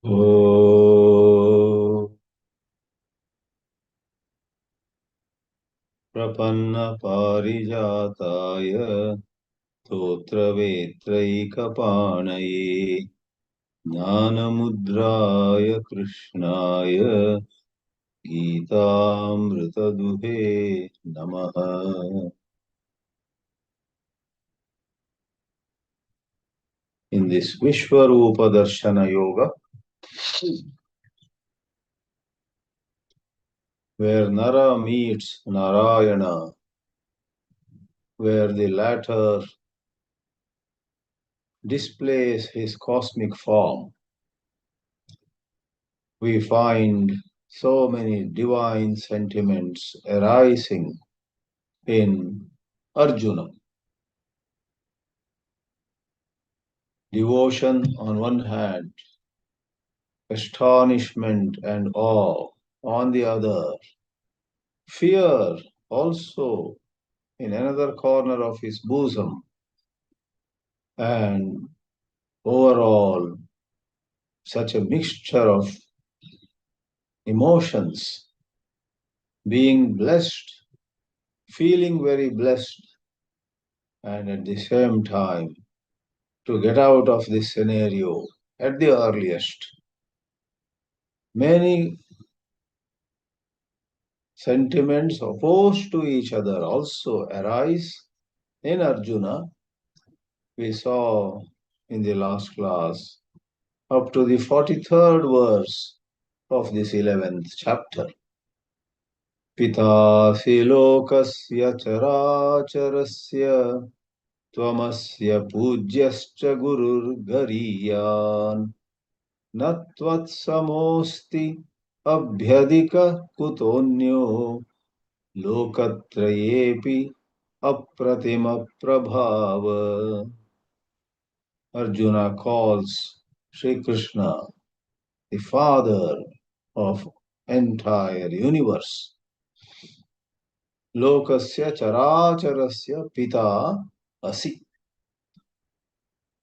ओ प्रपन्न पारिजाताय स्तोत्रवेत्रैकपाणये ज्ञानमुद्राय कृष्णाय गीतामृतदुहे नमः। In this Vishwarupa Darshana Yoga, where Nara meets Narayana, where the latter displays his cosmic form, we find so many divine sentiments arising in Arjuna. Devotion on one hand, astonishment and awe on the other, fear also in another corner of his bosom, and overall such a mixture of emotions, being blessed, feeling very blessed, and at the same time to get out of this scenario at the earliest. Many sentiments opposed to each other also arise in Arjuna. We saw in the last class up to the 43rd verse of this 11th chapter. Pitasi lokasya characharasya tvamasya pujyascha gurur gariyan natvat samosti abhyadika kutonyo lokatrayepi apratima prabhava. Arjuna calls Sri Krishna the father of entire universe. Lokasya characharasya pita asi.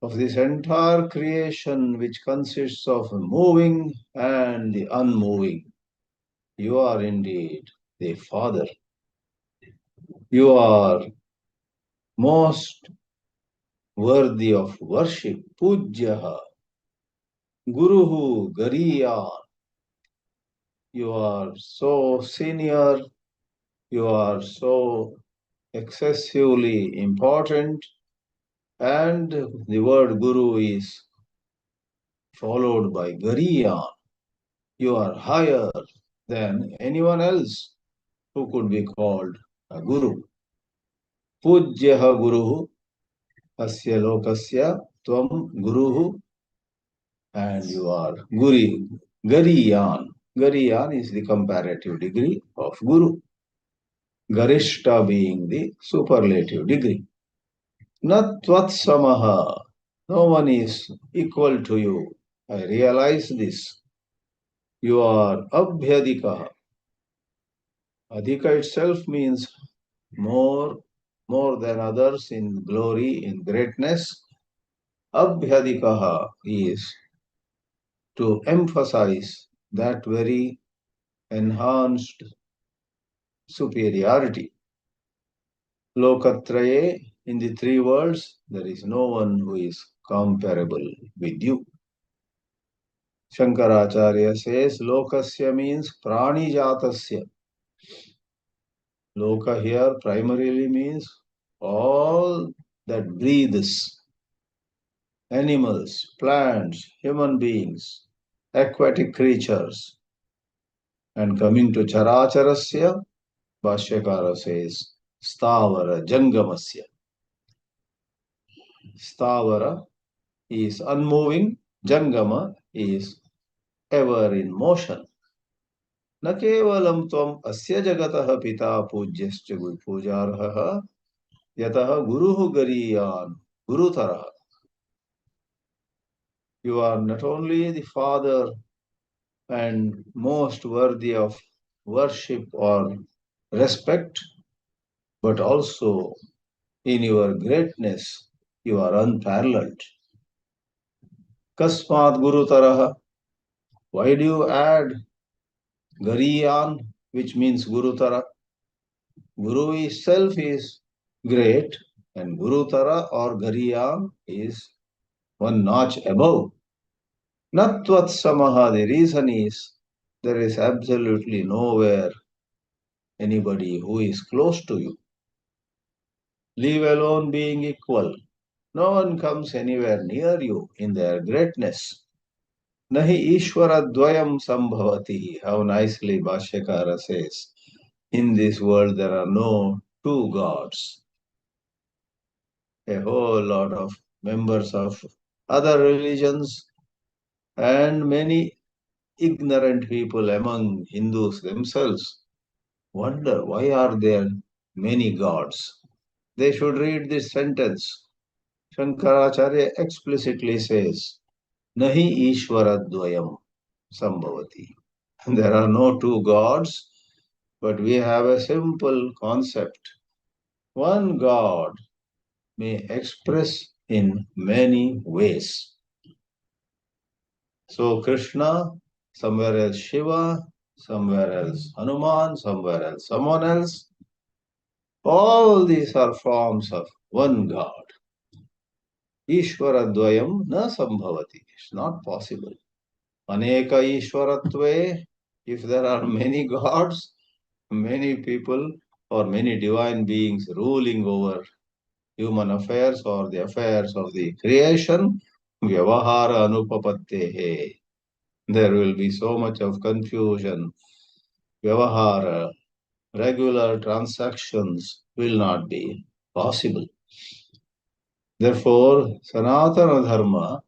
Of this entire creation which consists of moving and the unmoving, you are indeed the father. You are most worthy of worship. Pujyaha, Guruhu, Gariya. You are so senior, you are so excessively important, and the word Guru is followed by Gariya. You are higher than anyone else who could be called a Guru. Pujyaha Guruhu, Asya Lokasya, Tvam Guruhu, and you are Gariyan. Gariyan is the comparative degree of Guru. Garishta being the superlative degree. Nat Tvatsamaha. No one is equal to you. I realize this. You are Abhyadika. Adhika itself means more than others in glory, in greatness. Abhyadikaha is to emphasize that very enhanced superiority. Lokatraye, in the three worlds, there is no one who is comparable with you. Shankaracharya says, Lokasya means Pranijatasya. Loka here primarily means all that breathes. Animals, plants, human beings, aquatic creatures. And coming to Characharasya, Bhashyakara says, Stavara Jangamasya. Stavara is unmoving, Jangama is ever in motion. न केवलं त्वम् अस्य जगतः पिता पूज्यश्च पूजार्हः यतः गुरुः गरीयान् गुरुतरः. You are not only the father and most worthy of worship or respect, but also in your greatness you are unparalleled. Kasmat Gurutaraha. Why do you add Gariyan, which means Gurutara? Guru itself is great, and Gurutara or Gariyan is one notch above. Natvat Samaha, the reason is there is absolutely nowhere anybody who is close to you. Leave alone being equal. No one comes anywhere near you in their greatness. Nahi Ishvara Dvayam Sambhavati. How nicely Bhashyakara says. In this world there are no two gods. A whole lot of members of other religions and many ignorant people among Hindus themselves wonder why are there many gods. They should read this sentence. Shankaracharya explicitly says, Nahi Ishvaradvayam Sambhavati. There are no two gods, but we have a simple concept. One God may express in many ways. So Krishna, somewhere else Shiva, somewhere else Hanuman, somewhere else someone else. All these are forms of one God. Ishvaradvayam na sambhavati. It's not possible. Aneka Ishwaratve, if there are many gods, many people or many divine beings ruling over human affairs or the affairs of the creation, vyavahara anupapattehe. There will be so much of confusion. Vyavahara, regular transactions will not be possible. Therefore, Sanatana Dharma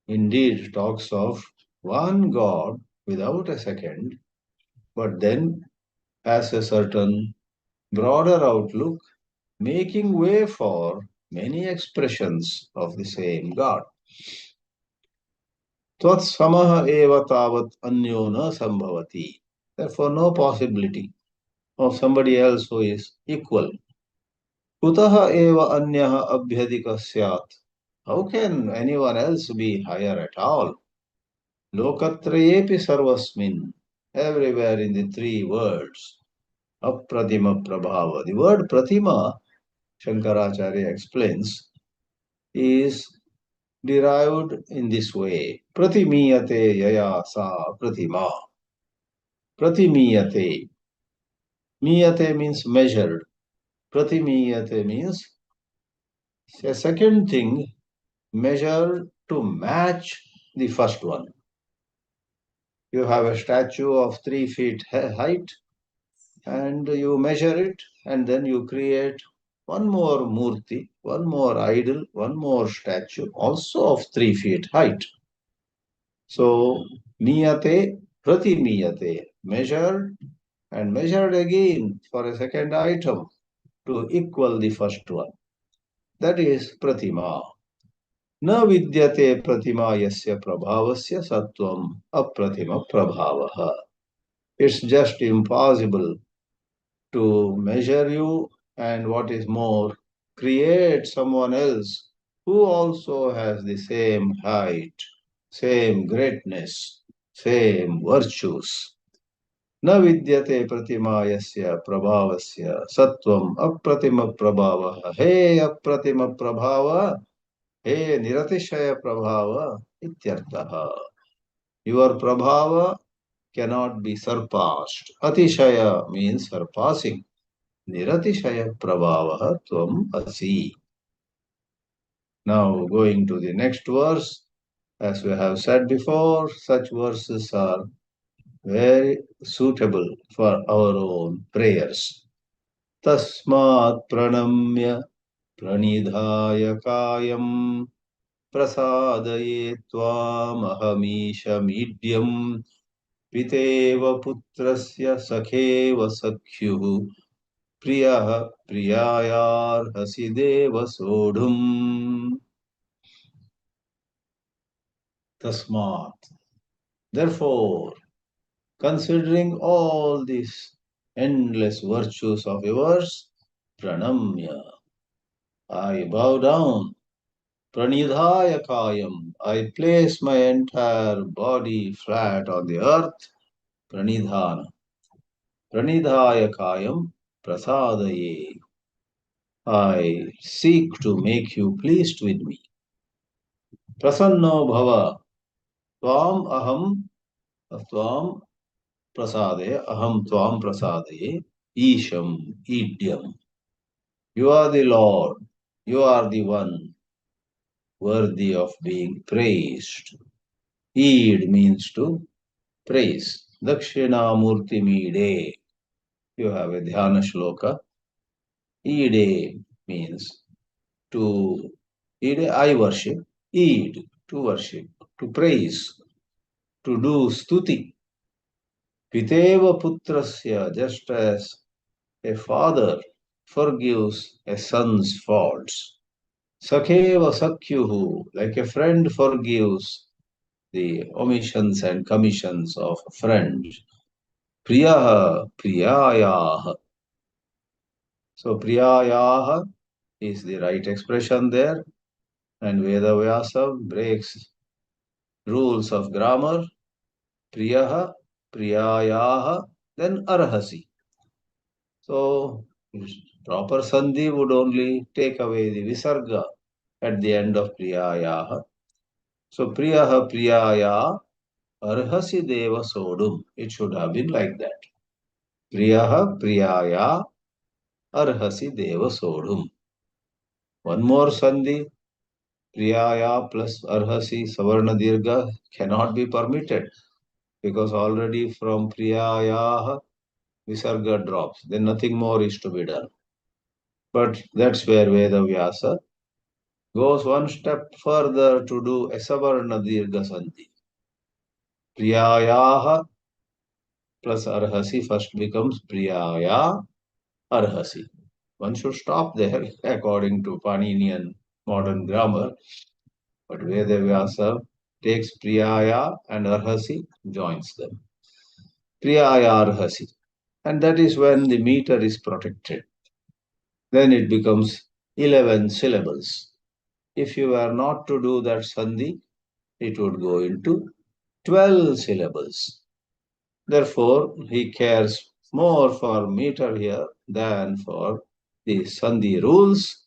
indeed talks of one God without a second, but then has a certain broader outlook, making way for many expressions of the same God. Tvat samaha eva tavat anyo na sambhavati. Therefore, no possibility of somebody else who is equal. Kutaha eva anyaha abhyadika syat. How can anyone else be higher at all? Lokatrayepi sarvasmin. Everywhere in the three words. Apratima prabhava. The word pratima, Shankaracharya explains, is derived in this way. Pratimiyate yaya sa pratima. Pratimiyate. Miyate means measured. Pratimiyate means a second thing measured to match the first one. You have a statue of 3 feet height and you measure it and then you create one more murti, one more idol, one more statue, also of 3 feet height. So, miyate, prati miyate, measured and measured again for a second item to equal the first one. That is pratima. Na vidyate pratima yasya prabhavasya sattvam apratima prabhavaha. It's just impossible to measure you and what is more, create someone else who also has the same height, same greatness, same virtues. Na vidyate pratima yasya prabhavasya sattvam apratima prabhava. Hey apratima prabhava, hey niratishaya prabhava ityartaha. Your prabhava cannot be surpassed. Atishaya means surpassing. Niratishaya prabhavaha tvam asi. Now going to the next verse, as we have said before, such verses are very suitable for our own prayers. Tasmat pranamya pranidhaya kayam prasadaye tvam ahamisha midyam piteva putrasya sakheva sakhyuh priyah priyayarhasi deva sodhum. Tasmat. Therefore, considering all these endless virtues of yours, pranamya, I bow down Pranidhaya kayam. I place my entire body flat on the earth. Pranidhana. Pranidhaya kayam prasadaye. I seek to make you pleased with me. Prasanno bhava. Tvam aham. Tvam prasade. Aham tvam prasadaye. Isham. Idyam. You are the Lord. You are the one worthy of being praised. Eid means to praise. Dakshinamurti Mide. You have a dhyana shloka. Ide means to, Ide I worship. Eid, to worship, to praise, to do stuti. Piteva putrasya, just as a father forgives a son's faults. Sakheva sakyuhu, like a friend forgives the omissions and commissions of a friend. Priyaha priyayaha. So priyayaha is the right expression there, and Vedavyasa breaks rules of grammar. Priyaha priyayaha, then arhasi. So proper sandhi would only take away the visarga at the end of priyayaha. So priyaha priyaya arhasi deva sodum. It should have been like that. Priyaha priyaya arhasi deva sodum. One more sandhi, priyaya plus arhasi savarna dirgha cannot be permitted because already from priyaya visarga drops. Then nothing more is to be done. But that's where Vedavyasa goes one step further to do a savarna dirgha sandhi. Priyayaha plus arhasi first becomes priyaya arhasi. One should stop there according to Paninian modern grammar. But Vedavyasa takes priyaya and arhasi, joins them. Priyaya arhasi. And that is when the meter is protected. Then it becomes 11 syllables. If you were not to do that sandhi, it would go into 12 syllables. Therefore, he cares more for meter here than for the sandhi rules,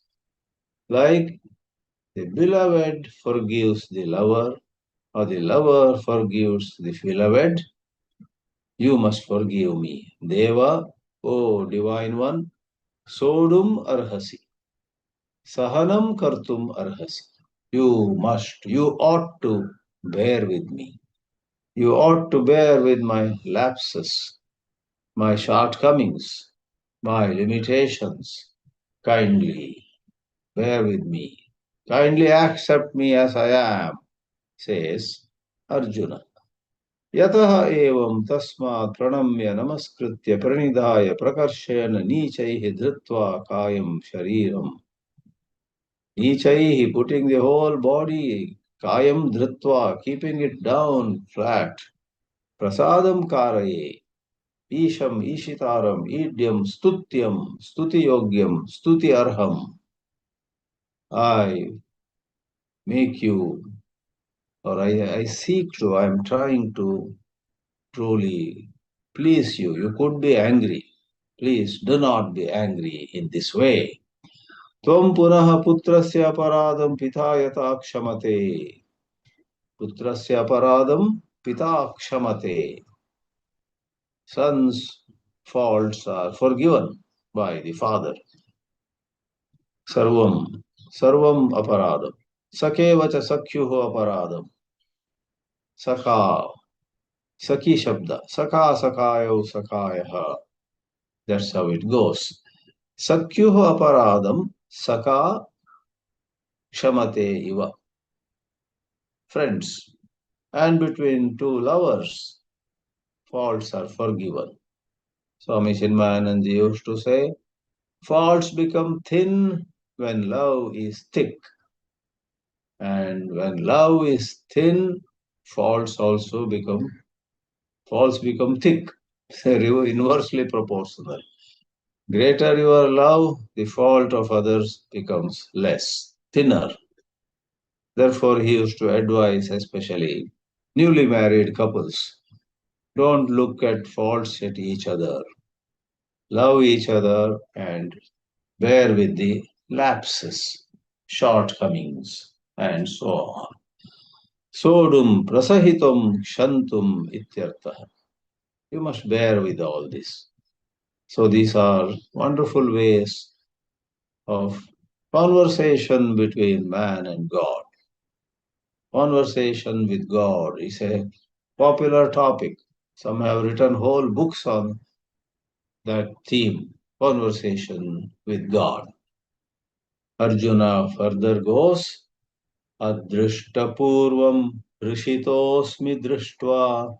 like the beloved forgives the lover, or the lover forgives the beloved. You must forgive me. Deva, O Divine One, sodum arhasi. Sahanam kartum arhasi. You must, you ought to bear with me. You ought to bear with my lapses, my shortcomings, my limitations. Kindly bear with me. Kindly accept me as I am, says Arjuna. Yataha evam tasmat pranamya namaskritya pranidhaya prakarshena nichaihi dhritva kayam shariram. Nichaihi, putting the whole body, kayam dhritva, keeping it down flat. Prasadam karaye, isham ishitaram, idyam stutyam, stuti yogyam, stuti arham. I make you, or I seek to, I am trying to truly please you. You could be angry. Please do not be angry in this way. Tvam punaha putrasya aparadam pitayata kshamate. Putrasya aparadam pita kshamate. Son's faults are forgiven by the father. Sarvam, sarvam aparadam. Sakevacha sakyuho aparadam. Sakha, Saki Shabda, Sakha Sakhayo Sakhayaha. That's how it goes. Sakyuho aparadam, Sakha Kshamate iva. Friends, and between two lovers, faults are forgiven. Swami Chinmayananda used to say, faults become thin when love is thick. And when love is thin, faults become thick. Inversely proportional. Greater your love, the fault of others becomes less, thinner. Therefore, he used to advise, especially newly married couples, don't look at faults at each other. Love each other and bear with the lapses, shortcomings, and so on. Sodum prasahitum kshantum ityartha. You must bear with all this. So these are wonderful ways of conversation between man and God. Conversation with God is a popular topic. Some have written whole books on that theme, conversation with God. Arjuna further goes, Adrishtapurvam rishitosmi drishtva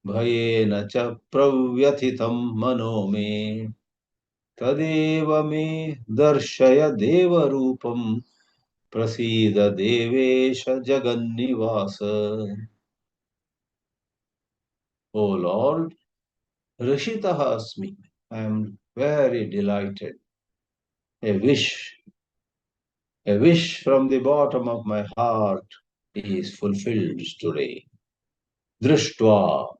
bhayena cha pravyathitam mano me tadeva me darshaya deva rupam prasida devesha jagannivasa. O Lord, rishitaha asmi. I am very delighted. A wish from the bottom of my heart is fulfilled today. Drishtva,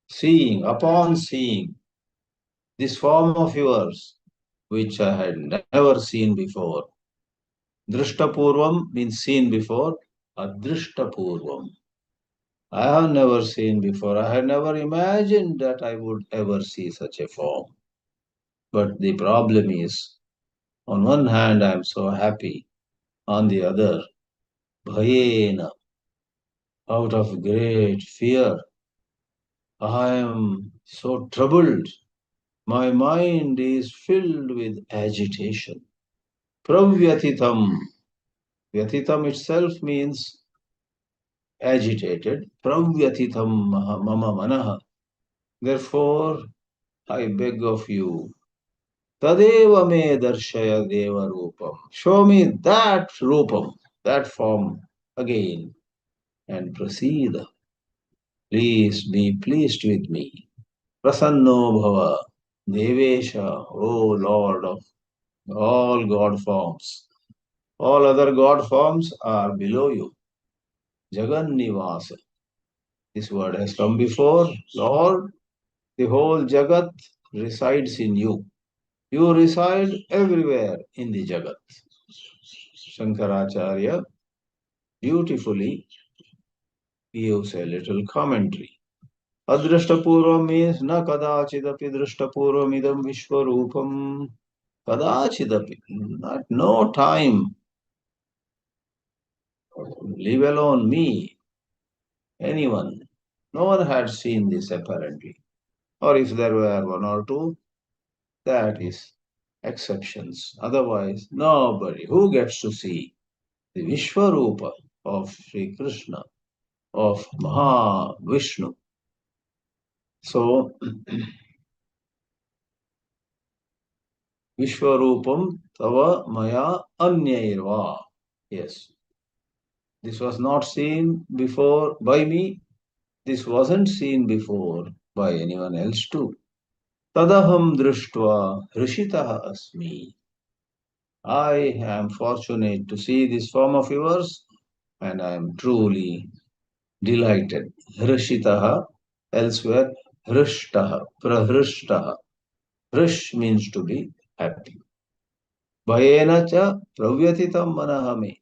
seeing, upon seeing this form of yours, which I had never seen before. Drishtapurvam means seen before, Adrishtapurvam. I have never seen before. I had never imagined that I would ever see such a form. But the problem is, on one hand, I am so happy. On the other, bhayena, out of great fear, I am so troubled. My mind is filled with agitation. Pravyathitam. Vyathitam itself means agitated. Pravyathitam mama manaha. Therefore, I beg of you, tadeva me darshaya deva rupam. Show me that rupam, that form again, and proceed. Please be pleased with me. Prasanno bhava, devesha, O Lord of all God forms. All other God forms are below you. Jagannivasa. This word has come before. Lord, the whole Jagat resides in you. You reside everywhere in the Jagat. Shankaracharya beautifully gives a little commentary. Adrashtapurvam means na kadachidapi drashtapurvam idam vishwarupam. Kadachidapi, not no time. Leave alone me, anyone. No one had seen this apparently. Or if there were one or two, that is exceptions. Otherwise, nobody who gets to see the Vishwarupa of Sri Krishna, of Mahavishnu. So, Vishwarupam tava maya anyairva. Yes, this was not seen before by me. This wasn't seen before by anyone else too. Tadaham drishtva rishitaha asmi. I am fortunate to see this form of yours and I am truly delighted. Hrishitaha, elsewhere, hrishtaha, prahrishtaha. Hrish means to be happy. Bhayena cha pravyatitam manahame.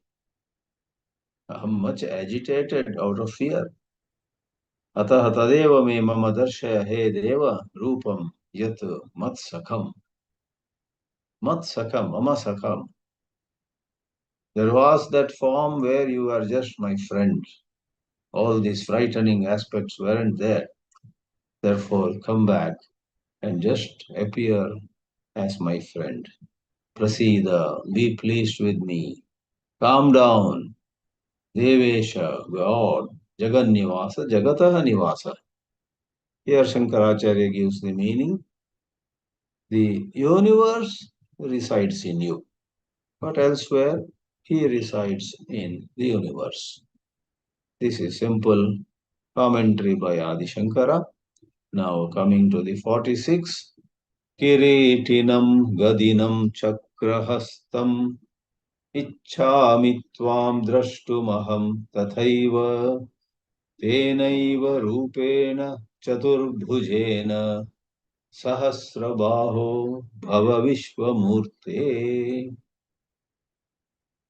I am much agitated out of fear. Ataha tadeva me mama darshaya he deva rupam yat mat sakham. Mat sakham, mama sakham. There was that form where you were just my friend. All these frightening aspects weren't there. Therefore, come back and just appear as my friend. Prasida, be pleased with me. Calm down. Devesha, God. Jagannivasa, Jagataha Nivasa. Here Shankaracharya gives the meaning. The universe resides in you, but elsewhere he resides in the universe. This is simple commentary by Adi Shankara. Now coming to the 46. Kiritinam gadinam chakrahastam इच्छामि त्वां द्रष्टुमहं तथैव तेनैव रूपेण चतुर्भुजेन सहस्रबाहो भव विश्वमूर्ते.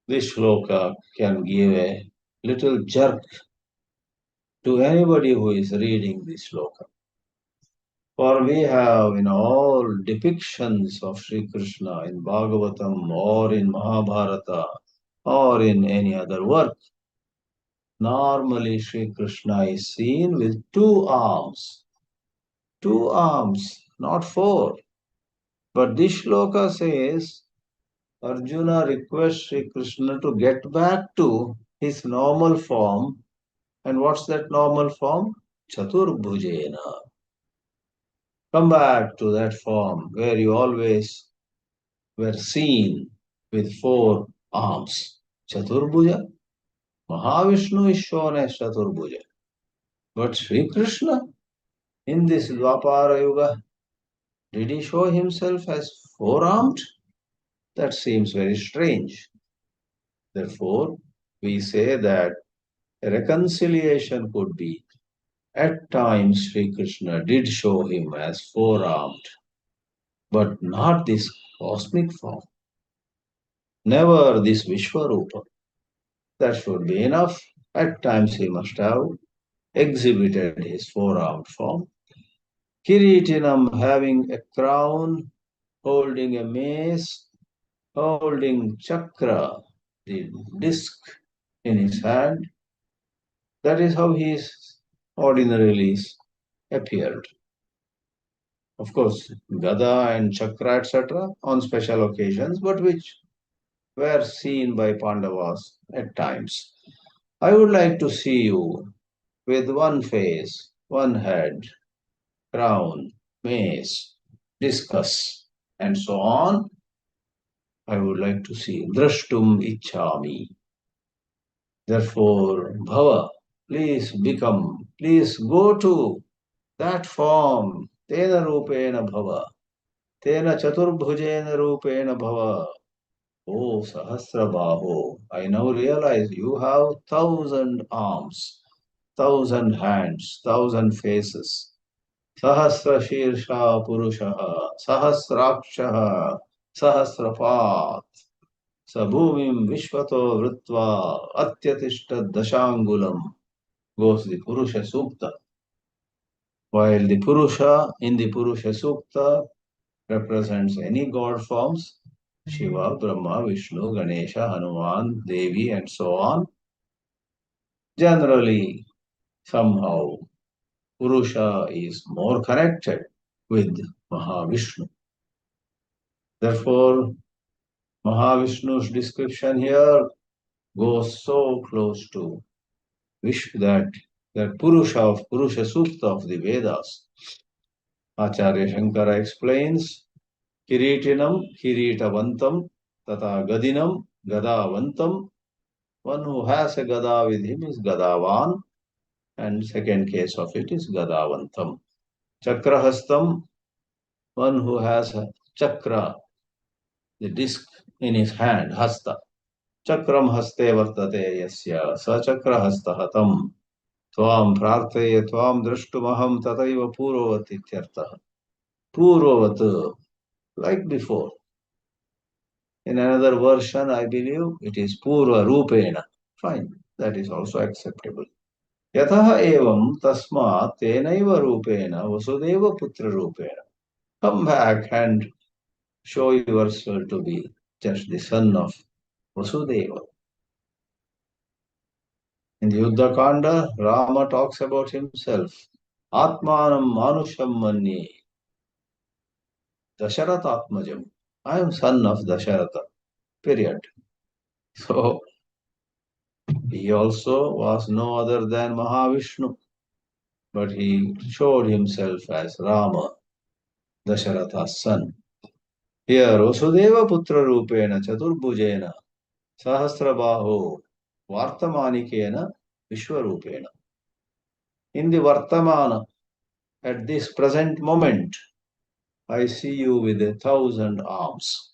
This shloka can give a little jerk to anybody who is reading this shloka. For we have in all depictions of Sri Krishna in Bhagavatam or in Mahabharata or in any other work, normally Sri Krishna is seen with two arms, not four. But this shloka says Arjuna requests Sri Krishna to get back to his normal form. And what's that normal form? Chaturbhujena. Come back to that form where you always were seen with four arms. Chaturbhuja. Mahavishnu is shown as Chaturbhuja. But Sri Krishna in this Dwapara Yuga, did he show himself as four-armed? That seems very strange. Therefore, we say that a reconciliation could be at times Sri Krishna did show him as four-armed, but not this cosmic form. Never this Vishwarupa. That should be enough. At times he must have exhibited his four-armed form. Kiritinam, having a crown, holding a mace, holding chakra, the disc in his hand. That is how he is ordinarily appeared. Of course, Gada and Chakra, etc., on special occasions, but which were seen by Pandavas at times. I would like to see you with one face, one head, crown, mace, discus, and so on. I would like to see. Drashtum ichchami. Therefore, Bhava, please go to that form. Tena rupena bhava. Tena chaturbhujena rupena bhava. Oh, Sahasrabaho, I now realize you have 1,000 arms, 1,000 hands, 1,000 faces. Sahasra Shirsha Purushaha, Sahasrakshaha, Sahasrapat, Sabhumim Vishvato Vritva, Atyatishta Dashangulam, goes the Purusha Sukta. While the Purusha in the Purusha Sukta represents any god forms, Shiva, Brahma, Vishnu, Ganesha, Hanuman, Devi, and so on. Generally, somehow, Purusha is more connected with Mahavishnu. Therefore, Mahavishnu's description here goes so close to that Purusha of Purusha Sukta of the Vedas. Acharya Shankara explains, Kiritinam, Kiritavantam, Tata Gadinam, Gadavantam. One who has a Gada with him is Gadavan, and second case of it is Gadavantam. Chakrahastam, one who has a chakra, the disc in his hand, hasta. Chakram haste vartate yasya, sa chakra hasta hatam. Tvam prarthaye tvam drashtumaham tataiva purovat ityartha. Purovat, like before. In another version, I believe it is Purva Rupena. Fine, that is also acceptable. Yatha evam tasmat tenaiva Rupena Vasudeva Putra Rupena. Come back and show yourself to be just the son of Vasudeva. In the Yuddha Kanda, Rama talks about himself. Atmanam Manusham Manye. Dasharatha Atmajam. I am son of Dasharatha. Period. So, he also was no other than Mahavishnu, but he showed himself as Rama, Dasharatha's son. Here, Vasudeva Putra Rupena Chaturbhujena Sahasrabaho Vartamanikena Vishwarupena. In the Vartamana, at this present moment, I see you with 1,000 arms.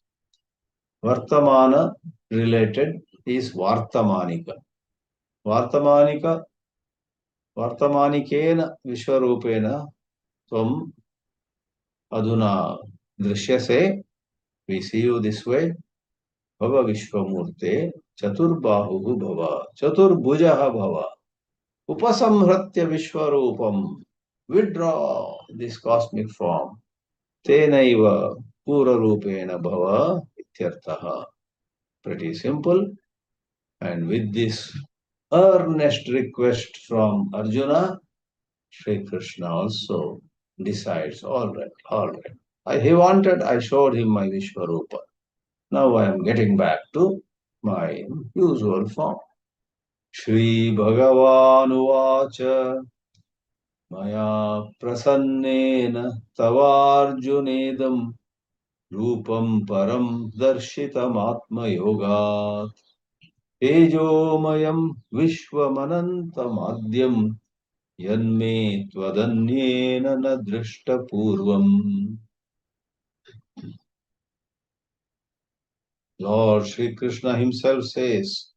Vartamana related is Vartamanika. Vartamanikena Vishwarupena Tvam Adhuna Drishyase. We see you this way. Bhava Vishwamurte Chaturbahu Bhava Chaturbhujaha Bhava Upasamhratya Vishwarupam. Withdraw this cosmic form. Tenaiva Purarupena Bhava Ityarthaha. Pretty simple. And with this earnest request from Arjuna, Sri Krishna also decides, all right. He wanted, I showed him my Vishwarupa. Now I am getting back to my usual form. Shri Bhagavan Uvacha Maya Prasannena Tavarjunedam Rupam Param Darshitam Atma Yogat Tejomayam Vishwamanantamadyam Yanme Tvadanyena na Drishta Purvam. Lord Sri Krishna himself says,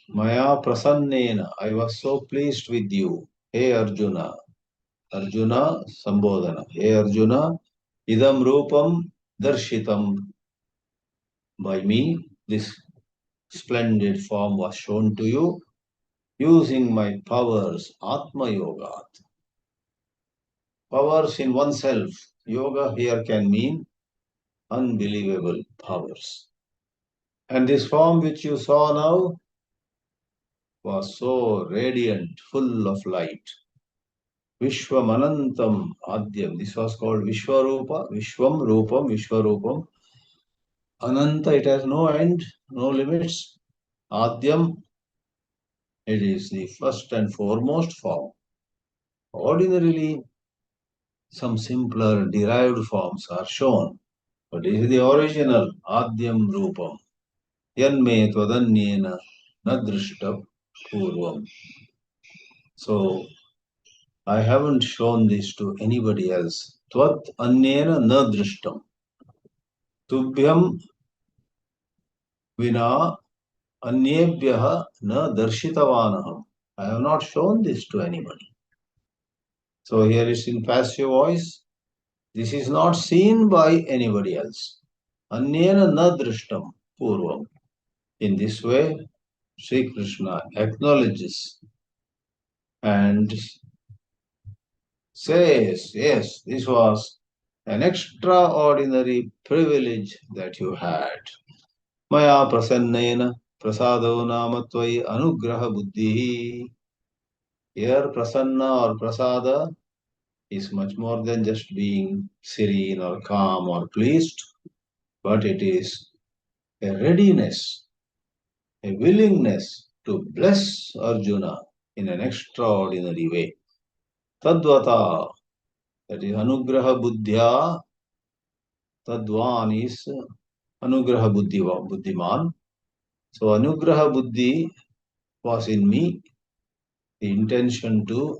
Maya Prasannena, I was so pleased with you, Hey Arjuna. Arjuna Sambodhana. Hey Arjuna, Idam Rupam Darshitam. By me, this splendid form was shown to you, using my powers, Atma Yogat. Powers in oneself. Yoga here can mean unbelievable powers. And this form which you saw now was so radiant, full of light. Vishwamanantam Adyam. This was called Vishwarupa, Vishwam Rupam, Vishwarupam. Ananta, it has no end, no limits. Adyam, it is the first and foremost form. Ordinarily, some simpler derived forms are shown, but this is the original Adyam Rupam. Yanme Tvadanyena Nadrishta Purvam. So, I haven't shown this to anybody else. Tvat Anyena Nadrishtam. Tubhyam Vina Anyebhyaha Na Darshitavanaham. I have not shown this to anybody. So here it's in passive voice. This is not seen by anybody else. Anyena na drishtam purvam. In this way, Sri Krishna acknowledges and says, yes, this was an extraordinary privilege that you had. Maya prasannena prasado namatvai anugraha buddhi. Here prasanna or prasada is much more than just being serene or calm or pleased, but it is a readiness, a willingness to bless Arjuna in an extraordinary way. Tadvata, that is Anugraha Buddhya, Tadvan is Anugraha Buddhiman. So Anugraha Buddhi was in me, the intention to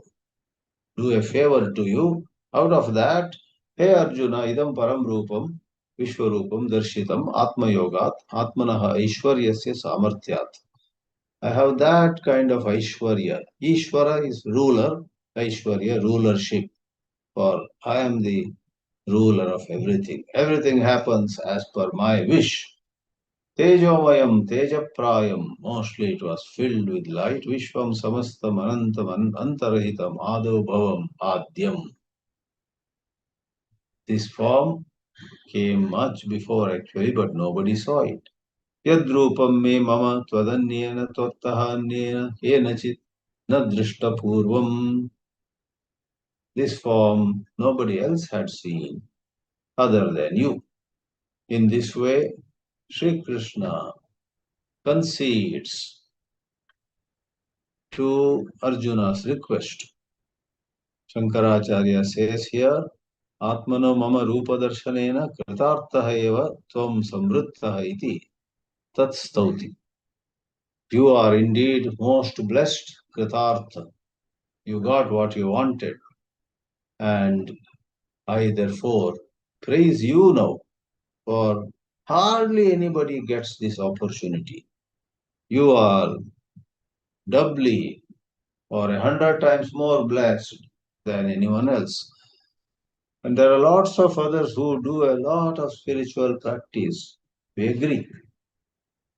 do a favor to you. Out of that, Hey Arjuna, idam param rupam, Vishwarupam darshitam Atma Yogat, Atmanaha Aishwaryasya Samarthyat. I have that kind of Aishwarya. Ishvara is ruler, Aishwarya, rulership. For I am the ruler of everything. Everything happens as per my wish. Tejomayam, Tejaprayam. Mostly it was filled with light. Vishwam Samastam Anantam Antarahitam Ado Bhavam Adyam. This form came much before actually, but nobody saw it. Yadrupam me mama tvadanyena tvattahanyena kenachit na drishta purvam. This form nobody else had seen other than you. In this way, Sri Krishna concedes to Arjuna's request. Shankaracharya says here, Atmano mama rupa darshanena kritartaha eva tvam samvrittaha iti tat stauti. You are indeed most blessed, kritartha. You got what you wanted. And I therefore praise you now for Hardly anybody gets this opportunity. You are doubly or 100 times more blessed than anyone else. And there are lots of others who do a lot of spiritual practice. We agree,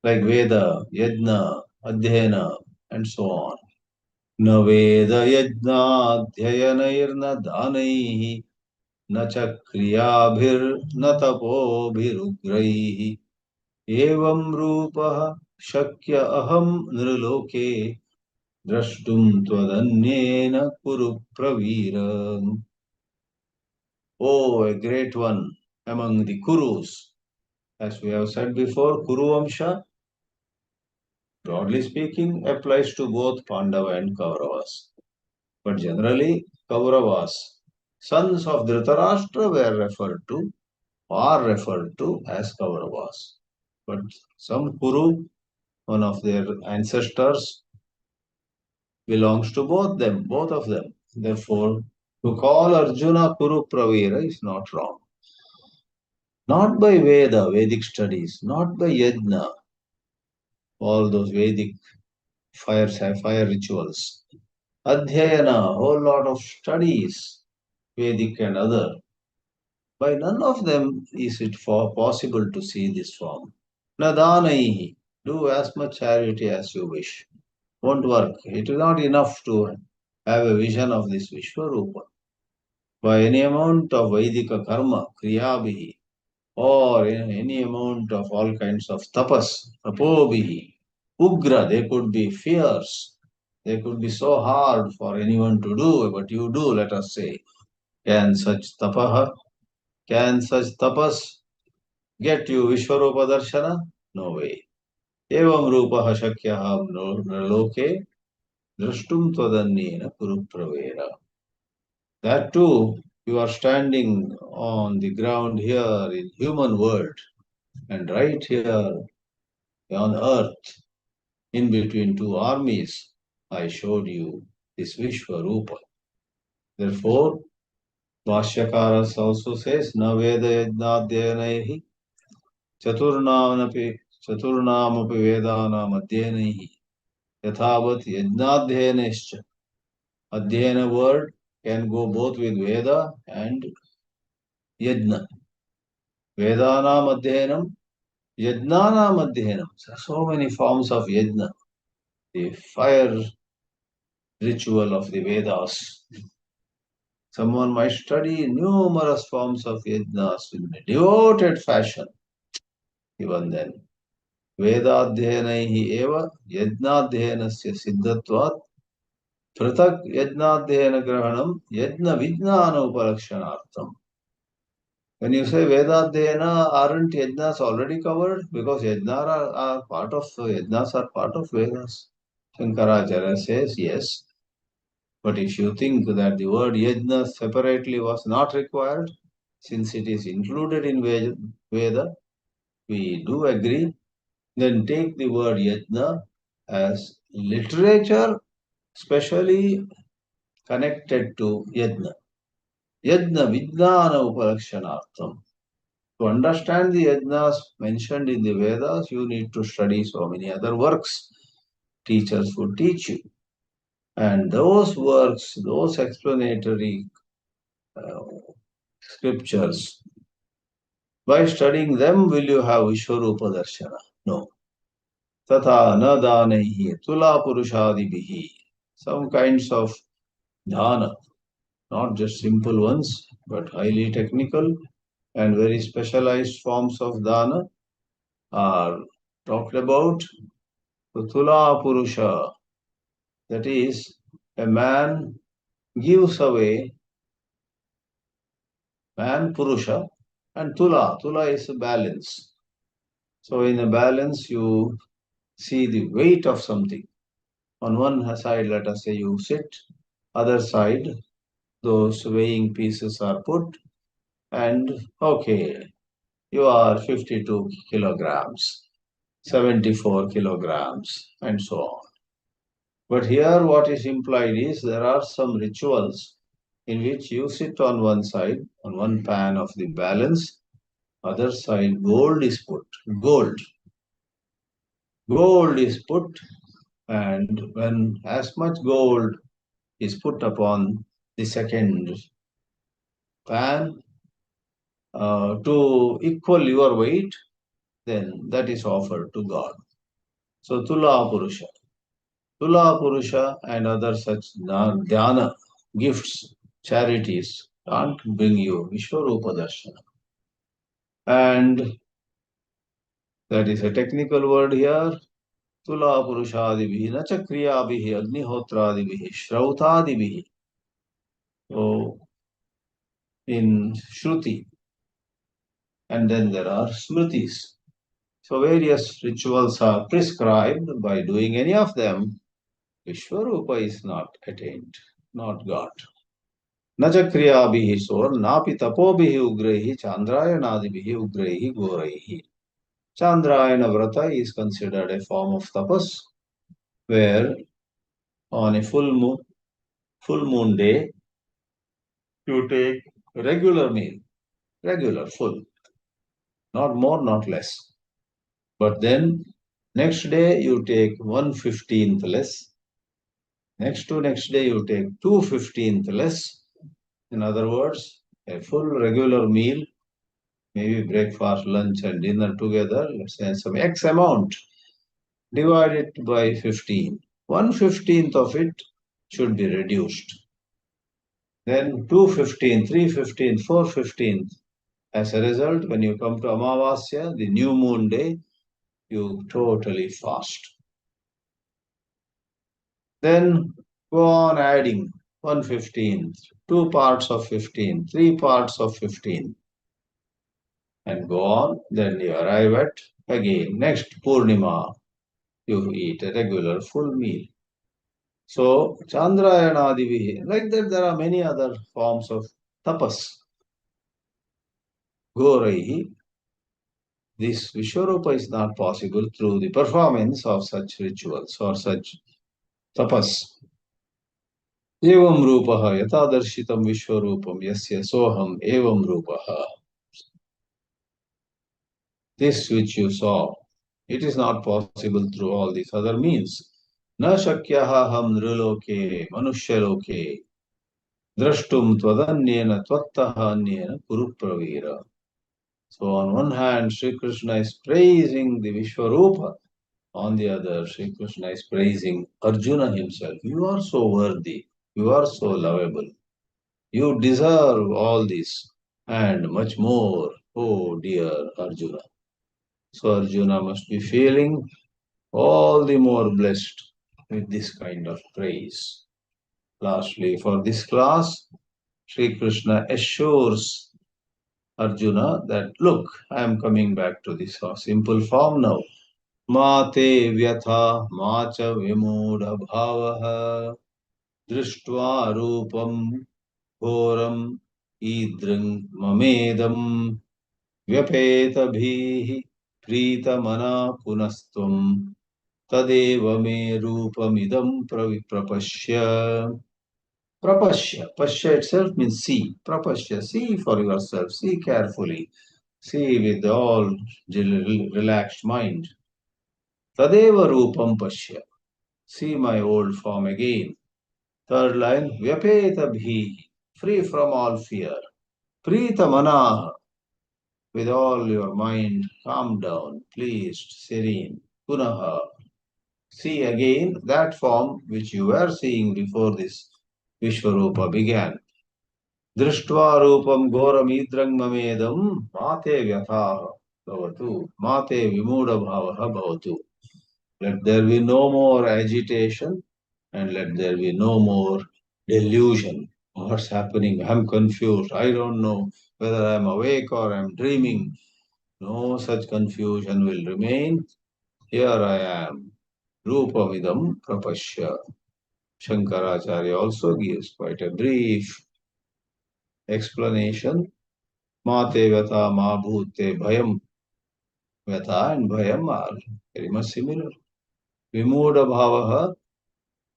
like Veda, Yajna, Adhyayana, and so on. न वेद यज्ञाध्ययनैर्न दानैः न च क्रियाभिर्न तपोभिरुग्रैः एवं रूपः शक्य अहं नृलोके द्रष्टुं त्वदन्येन कुरु Pravir. Oh, a great one among the Kurus. As we have said before, Kuru Vamsha, broadly speaking, applies to both Pandava and Kauravas. But generally, Kauravas, sons of Dhritarashtra, were referred to, are referred to as Kauravas. But some Kuru, one of their ancestors, belongs to both of them. Therefore, to call Arjuna Kuru Pravira is not wrong. Not by Veda, Vedic studies, not by Yajna, all those Vedic fire rituals. Adhyayana, whole lot of studies, Vedic and other. By none of them is it possible to see this form. Nadanaihi, do as much charity as you wish. Won't work. It is not enough to have a vision of this Vishwarupa. By any amount of Vaidika karma, kriyabhihi, or in any amount of all kinds of tapas, tapobhihi, ugra, they could be fierce. They could be so hard for anyone to do, but you do, let us say. Can such tapas get you Vishwarupa Darshana? No way. Evam Rupaha Shakyaham Loke Drashtum Tvadanyena Kurupravera. That too, you are standing on the ground here in human world and right here on earth, in between two armies, I showed you this Vishwarupa. Therefore, Bhashyakaras also says, Na Veda Yajnadhyanaihi Chaturnamapi Vedanam Adhyanaihi Yathavat Yajnadhyanescha. Adhyayana word can go both with Veda and Yajna. Vedanam Adhyanam, Yajnanam Adhyanam. So many forms of Yajna. The fire ritual of the Vedas. Someone might study numerous forms of yajnas in a devoted fashion. Even then, Vedadhyanaihi eva yajnadhyanasya siddhatvat pratak yajnadhyana grahanam yajna vijnana upalakshanartham. When you say Vedadhyana, aren't yajnas already covered? Because yajnas are part of Vedas. Shankaracharya says yes. But if you think that the word yajna separately was not required, since it is included in Veda, we do agree, then take the word yajna as literature specially connected to yajna. Yajna vijnana upalakshanartham. To understand the yajnas mentioned in the Vedas, you need to study so many other works. Teachers would teach you. And those works, those explanatory scriptures, by studying them will you have Vishwarupa Darshana? No. Tatha na danaihi tula purushadibihi. Some kinds of dhana, not just simple ones, but highly technical and very specialized forms of dana are talked about. The tula purusha, that is, a man gives away, man purusha, and tula. Tula is a balance. So in a balance, you see the weight of something. On one side, let us say you sit, other side, those weighing pieces are put, and okay, you are 52 kilograms, 74 kilograms, and so on. But here, what is implied is there are some rituals in which you sit on one side, on one pan of the balance, Other side, gold is put. Gold. Gold is put, and when as much gold is put upon the second pan to equal your weight, then that is offered to God. So Tula Purusha. Tula Purusha and other such dhyana, gifts, charities can't bring you Vishwarupa Darshana. And that is a technical word here. Tula Purushadibihi, Nacha Kriyabihi, Agnihotradibihi, Shrautadibihi. So in Shruti, and then there are Smritis. So various rituals are prescribed. By doing any of them, Vishwarupa is not attained, not got. Nacha Kriyabihi, so Napi Tapobihi Ugrehi, Chandrayanadibihi Ugrehi Gorehi. Chandrayana Vrata is considered a form of tapas, where on a full moon day, you take regular meal, regular, full, not more, not less. But then next day you take 1/15th less. Next day you take 2/15th less. In other words, a full regular meal, maybe breakfast, lunch, and dinner together, let's say some X amount, divide it by 15. 1/15th of it should be reduced. Then 2/15, 3/15, 4/15. As a result, when you come to Amavasya, the new moon day, you totally fast. Then go on adding 1/15, 2 parts of 15, 3 parts of 15, and go on. Then you arrive at again next Purnima, you eat a regular full meal. So Chandrayanadivihi, like that there are many other forms of tapas. Goraihi. This Vishwarupa is not possible through the performance of such rituals or such tapas. Evam rupaha yatadarshitam Vishwarupam yasya soham evam rupaha. This which you saw, it is not possible through all these other means. Na shakyaha ham nriloke manushyaroke drashtum tvadanyena tvattaha anyena kurupravira. So on one hand, Sri Krishna is praising the Vishwarupa. On the other, Sri Krishna is praising Arjuna himself. You are so worthy. You are so lovable. You deserve all this and much more, oh dear Arjuna. So Arjuna must be feeling all the more blessed with this kind of praise. Lastly, for this class, Sri Krishna assures Arjuna that, look, I am coming back to this simple form now. Mate vyatha macha vimudha bhavaha drishtva rupam ghoram idrang mamedam vyapeta bhihi pritamana punastvam tadeva me rupamidam prapashya. Prapashya. Pashya itself means see. Prapashya. See for yourself. See carefully. See with all relaxed mind. Tadeva rupam pashya. See my old form again. Third line. Vyapeta bhi. Free from all fear. Prita manah. With all your mind calm down, pleased, serene. Punaha. See again that form which you were seeing before this Vishwarupa began. Drishtva rupam ghoramidram mamedam mate vyatha bhavatu mate vimuda bhavaha bhavatu. Let there be no more agitation and let there be no more delusion. What's happening? I'm confused. I don't know whether I'm awake or I'm dreaming. No such confusion will remain. Here I am. Rupamidam prapashya. Shankaracharya also gives quite a brief explanation. Mate vyata ma bhute bhayam. Vyata and bhayam are very much similar. Vimuda bhavaha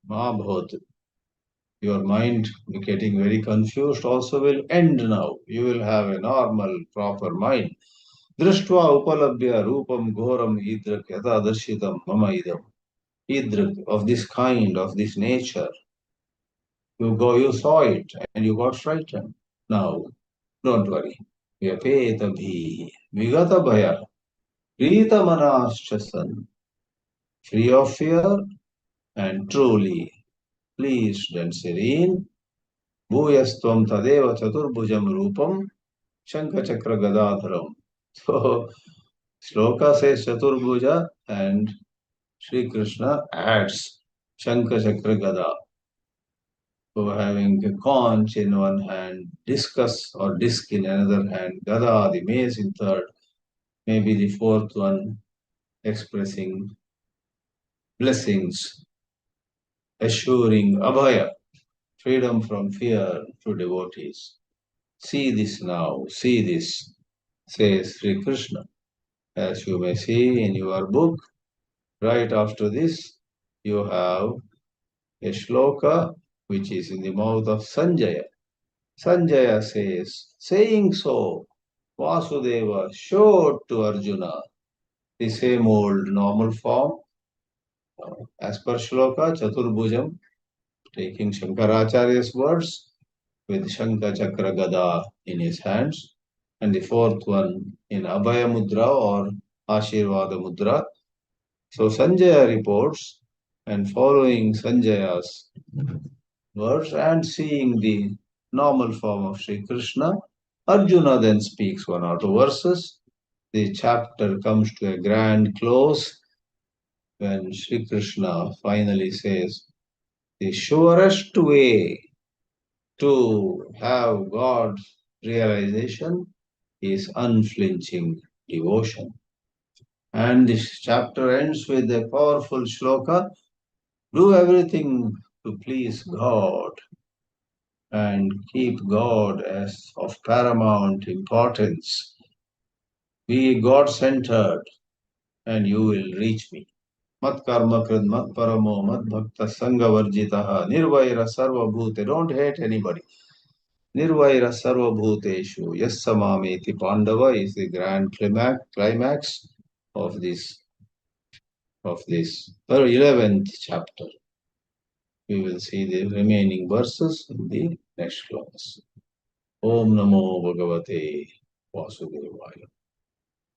ma bhavatu. Your mind getting very confused also will end now. You will have a normal, proper mind. Drishtva upalabhya rupam ghoram idrak yata darshitam mama idam. Idrak, of this kind, of this nature. You saw it and you got frightened. Now, don't worry. Vyapeta bhi, vigata bhaya, prita manaschasan, free of fear and truly pleased and serene. Bhuyastvam tadeva chaturbhujam rupam Shankha Chakra Gadadharam. So, Shloka says Chaturbhuja and Sri Krishna adds Shankha Chakra Gada. So, having a conch in one hand, discus or disc in another hand, Gada, the mace in third, maybe the fourth one expressing blessings, assuring Abhaya, freedom from fear to devotees. See this now, see this, says Sri Krishna. As you may see in your book, right after this, you have a shloka which is in the mouth of Sanjaya. Sanjaya says, saying so, Vasudeva showed to Arjuna the same old normal form as per shloka, Chaturbhujam, taking Shankaracharya's words with Shankha Chakra Gada in his hands, and the fourth one in Abhaya Mudra or Ashirvada Mudra. So Sanjaya reports, and following Sanjaya's words and seeing the normal form of Sri Krishna, Arjuna then speaks one or two verses. The chapter comes to a grand close when Sri Krishna finally says, the surest way to have God's realization is unflinching devotion. And this chapter ends with a powerful shloka. Do everything to please God and keep God as of paramount importance. Be God-centered and you will reach me. Mat karma krid mat paramo mat bhakta sangha varjitaha nirvaira sarva bhute. Don't hate anybody. Nirvaira sarva bhuteshu yassamameti pandava is the grand climax of this 11th chapter. We will see the remaining verses in the next class. Om Namo Bhagavate Vasudevaya.